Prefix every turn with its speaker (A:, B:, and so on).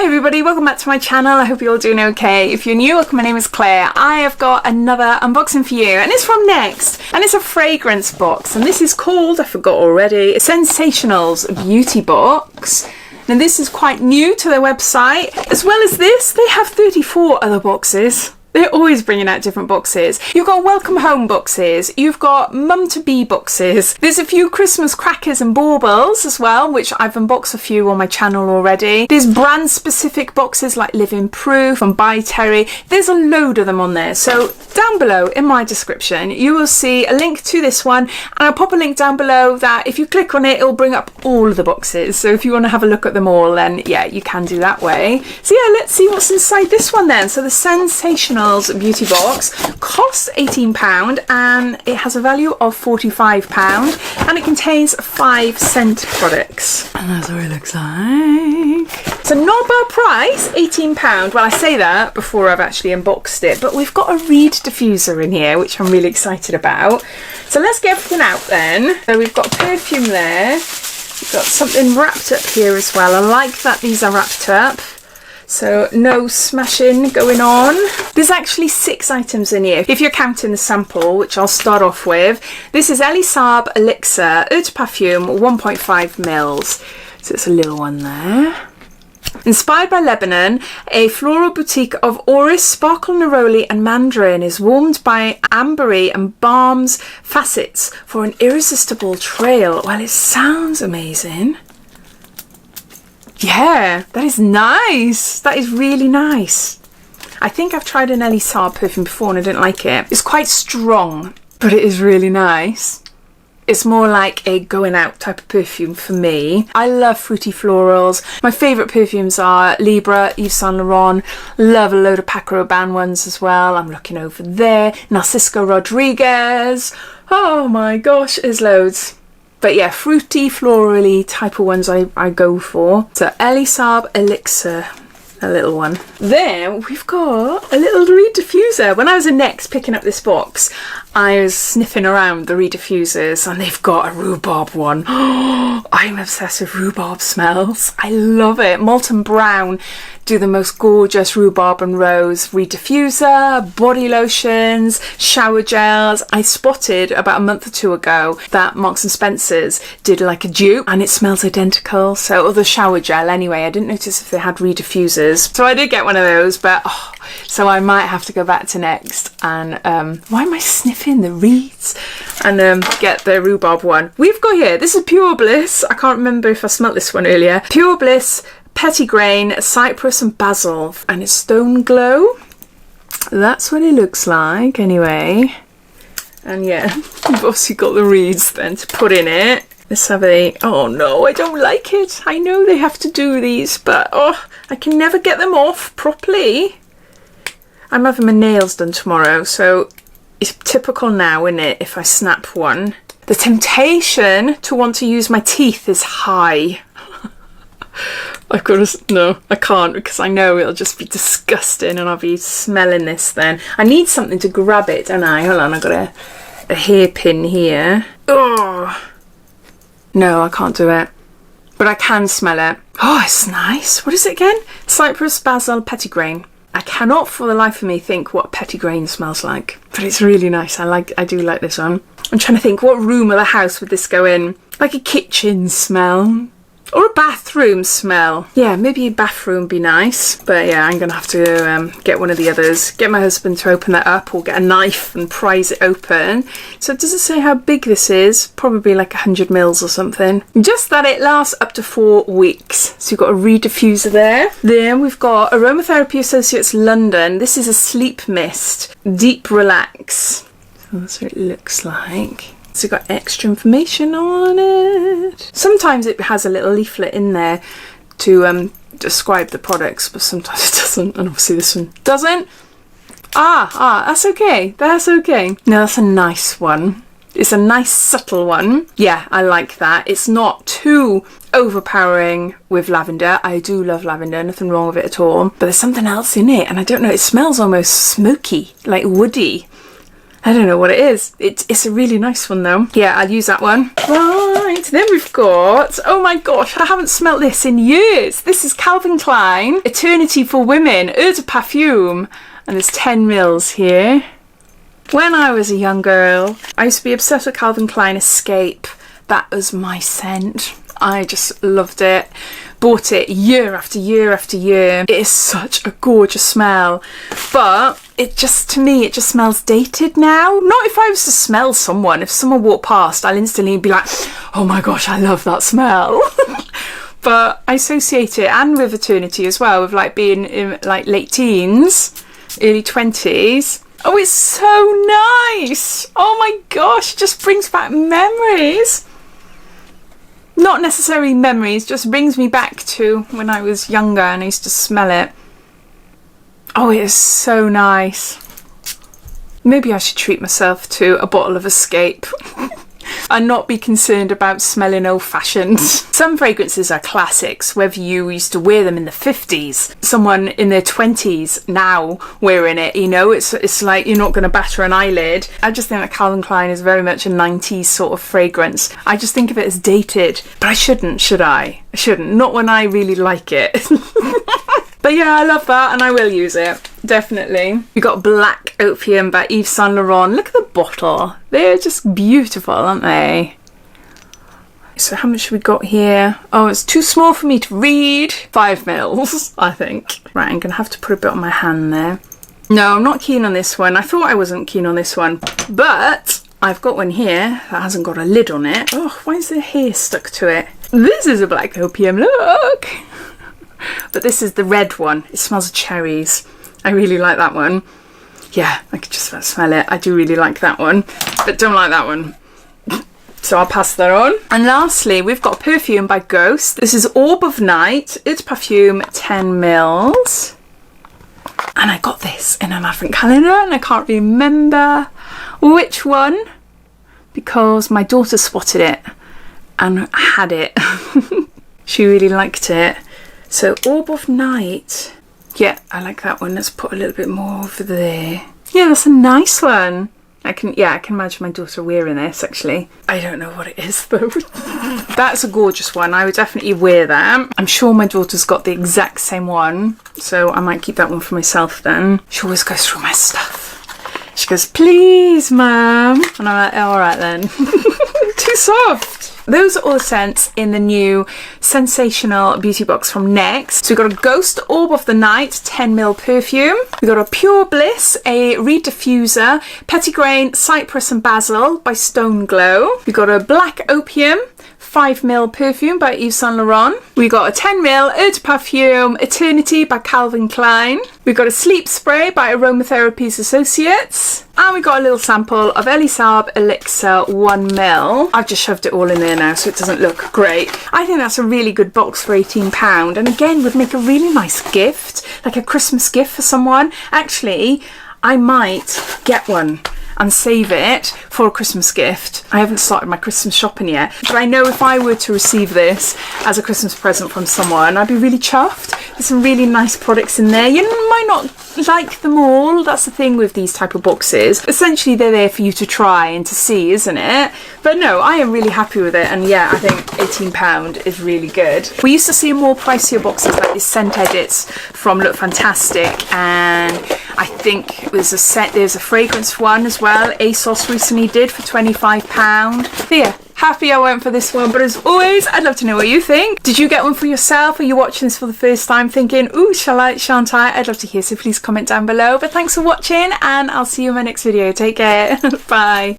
A: everybody, welcome back to my channel. I hope you're all doing okay. If you're new, welcome, my name is Claire. I have got another unboxing for you and it's from Next and it's a fragrance box and this is called, I forgot already, Sensationals Beauty Box. Now this is quite new to their website. As well as this, they have 34 other boxes. They're always bringing out different boxes. You've got welcome home boxes. You've got mum to be boxes. There's a few Christmas crackers and baubles as well, which I've unboxed a few on my channel already. There's brand specific boxes like Living Proof and By Terry. There's a load of them on there. So down below in my description, you will see a link to this one. And I'll pop a link down below that if you click on it, it'll bring up all of the boxes. So if you want to have a look at them all, then yeah, you can do that way. So yeah, let's see what's inside this one then. So the Sensational Beauty Box costs £18 and it has a value of £45 and it contains 5 scent products. And that's what it looks like. So not a bad price, £18. Well, I say that before I've actually unboxed it, but we've got a reed diffuser in here, which I'm really excited about. So let's get everything out then. So we've got perfume there. We've got something wrapped up here as well. I like that these are wrapped up. So no smashing going on. There's actually 6 items in here if you're counting the sample, which I'll start off with. This is Elie Saab Elixir Eau de Parfum 1.5 mils. So it's a little one there. Inspired by Lebanon, a floral boutique of orris, sparkle neroli and mandarin is warmed by ambery and balms facets for an irresistible trail. Well, it sounds amazing. Yeah, that is nice. That is really nice. I think I've tried an Elie Saab perfume before and I didn't like it. It's quite strong, but it is really nice. It's more like a going out type of perfume for me. I love fruity florals. My favourite perfumes are Libra, Yves Saint Laurent. Love a load of Paco Rabanne ones as well. I'm looking over there. Narcisco Rodriguez. Oh my gosh, there's loads. But yeah, fruity, florally type of ones I go for. So Elie Saab Elixir, a little one. Then we've got a little reed diffuser. When I was in Next picking up this box, I was sniffing around the reed diffusers and they've got a rhubarb one. I'm obsessed with rhubarb smells. I love it. Molten Brown do the most gorgeous rhubarb and rose reed diffuser, body lotions, shower gels. I spotted about a month or 2 ago that Marks and Spencer's did like a dupe and it smells identical. So, or the shower gel anyway. I didn't notice if they had reed diffusers. So I did get one of those, but so I might have to go back to Next and why am I sniffing the reeds? And get the rhubarb one. We've got here, this is Pure Bliss. I can't remember if I smelt this one earlier. Pure Bliss Petitgrain, Cypress and Basil, and it's Stoneglow. That's what it looks like anyway. And yeah, you've obviously got the reeds then to put in it. Let's have a, oh no, I don't like it. I know they have to do these, but I can never get them off properly. I'm having my nails done tomorrow, so it's typical now, isn't it, if I snap one. The temptation to want to use my teeth is high. I've got to, no, I can't because I know it'll just be disgusting and I'll be smelling this then. I need something to grab it, don't I? Hold on, I've got a hairpin here. Oh, no, I can't do it. But I can smell it. Oh, it's nice. What is it again? Cypress, Basil, Petitgrain. I cannot for the life of me think what Petitgrain smells like. But it's really nice. I do like this one. I'm trying to think what room of the house would this go in? Like a kitchen smell. Or a bathroom smell. Yeah, maybe a bathroom would be nice. But yeah, I'm going to have to get one of the others. Get my husband to open that up or get a knife and prise it open. So does it say how big this is? Probably like 100 mils or something. Just that it lasts up to 4 weeks. So you've got a reed diffuser there. Then we've got Aromatherapy Associates London. This is a sleep mist. Deep Relax. So that's what it looks like. So got extra information on it. Sometimes it has a little leaflet in there to describe the products, but sometimes it doesn't, and obviously this one doesn't. That's okay. That's okay. No, that's a nice one. It's a nice subtle one. Yeah, I like that. It's not too overpowering with lavender. I do love lavender, nothing wrong with it at all. But there's something else in it, and I don't know, it smells almost smoky, like woody. I don't know what it is. It's a really nice one though. Yeah, I'll use that one. Right, then we've got, oh my gosh, I haven't smelt this in years. This is Calvin Klein Eternity for Women Eau de Perfume, and there's 10 mils here. When I was a young girl, I used to be obsessed with Calvin Klein Escape. That was my scent. I just loved it. Bought it year after year after year. It is such a gorgeous smell, but it just, to me, it just smells dated now. Not if I was to smell someone. If someone walked past, I'll instantly be like, oh my gosh, I love that smell. But I associate it, and with Eternity as well, with like being in like late teens, early 20s. Oh, it's so nice. Oh my gosh, it just brings back memories. Not necessarily memories, just brings me back to when I was younger and I used to smell it. Oh, it is so nice. Maybe I should treat myself to a bottle of Escape and not be concerned about smelling old-fashioned. Some fragrances are classics, whether you used to wear them in the 50s, someone in their 20s now wearing it, you know, it's like you're not going to batter an eyelid. I just think that Calvin Klein is very much a 90s sort of fragrance. I just think of it as dated, but I shouldn't, should I? I shouldn't, not when I really like it. But yeah, I love that and I will use it, definitely. We got Black Opium by Yves Saint Laurent. Look at the bottle. They're just beautiful, aren't they? So how much have we got here? Oh, it's too small for me to read. 5 mils, I think. Right, I'm going to have to put a bit on my hand there. No, I'm not keen on this one. I thought I wasn't keen on this one, but I've got one here that hasn't got a lid on it. Oh, why is the hair stuck to it? This is a Black Opium, look! But this is the red one. It smells of cherries. I really like that one. Yeah, I could just about smell it. I do really like that one, but don't like that one. So I'll pass that on. And lastly, we've got Perfume by Ghost. This is Orb of Night. It's perfume, 10 mils. And I got this in an advent calendar and I can't remember which one because my daughter spotted it and had it. She really liked it. So Orb of Night. Yeah, I like that one. Let's put a little bit more over there. Yeah, that's a nice one. I can imagine my daughter wearing this actually. I don't know what it is though. That's a gorgeous one. I would definitely wear that. I'm sure my daughter's got the exact same one, so I might keep that one for myself then. She always goes through my stuff. She goes, please, Mum. And I'm like, oh, all right then. Too soft. Those are all the scents in the new Sensational beauty box from Next. So we've got a Ghost Orb of the Night 10ml perfume. We've got a Pure Bliss, a Reed Diffuser, Petitgrain, Cypress and Basil by Stoneglow. We've got a Black Opium 5ml perfume by Yves Saint Laurent. We got a 10ml Eau de Perfume Eternity by Calvin Klein. We've got a Sleep Spray by Aromatherapy Associates. And we got a little sample of Elie Saab Elixir 1ml. I've just shoved it all in there now so it doesn't look great. I think that's a really good box for £18. And again, would make a really nice gift, like a Christmas gift for someone. Actually, I might get one and save it for a Christmas gift. I haven't started my Christmas shopping yet, but I know if I were to receive this as a Christmas present from someone, I'd be really chuffed. There's some really nice products in there. You might not like them all. That's the thing with these type of boxes. Essentially, they're there for you to try and to see, isn't it? But no, I am really happy with it. And yeah, I think £18 is really good. We used to see more pricier boxes like these scent edits from Lookfantastic, and I think there's a fragrance one as well. ASOS recently did for £25. But yeah, happy I went for this one. But as always, I'd love to know what you think. Did you get one for yourself? Are you watching this for the first time thinking, ooh, shall I, shan't I? I'd love to hear, so please comment down below. But thanks for watching and I'll see you in my next video. Take care. Bye.